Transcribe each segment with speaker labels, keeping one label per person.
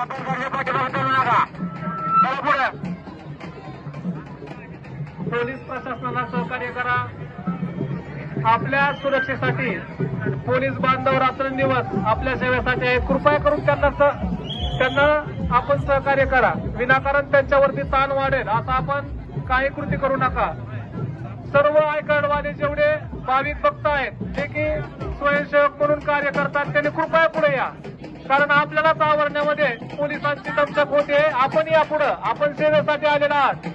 Speaker 1: आपण घरच्या पाठीमागे चालू नका. चला पुढे.
Speaker 2: पोलीस प्रशासनाला सहकार्य करा. आपल्या सुरक्षेसाठी पोलीस बांधव रात्रंदिवस आपल्या सेवेसाठी आहेत. कृपया करून त्यांना आपण सहकार्य करा. विनाकारण त्यांच्यावरती ताण वाढेल असं आपण काही कृती करू नका. सर्व आयकार्डवाले जेवढे भाविक भक्त आहेत जे की स्वयंसेवक म्हणून कार्य करतात त्यांनी कृपया पुढे या. कारण आपल्यालाच आवरण्यामध्ये पोलिसांची दमछाक होते. आपण या पुढं. आपण सेवेसाठी आलेला आहात.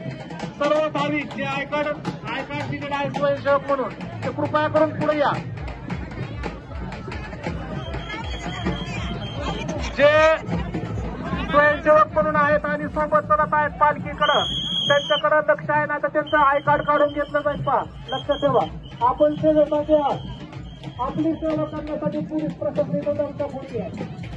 Speaker 2: सर्व भाविक जे आयकार्ड दिलेले आहे स्वयंसेवक म्हणून ते कृपया करून पुढे या. जे स्वयंसेवक म्हणून आहेत आणि सोबत चलत आहेत पालखीकडं त्यांच्याकडे लक्ष आहे ना तर त्यांचं आय कार्ड काढून घेतलं जाईल. पहा, लक्ष ठेवा. आपण सेवेसाठी आहात. आपली सेवा करण्यासाठी पोलीस प्रशासनाची दमछाक होती आहे.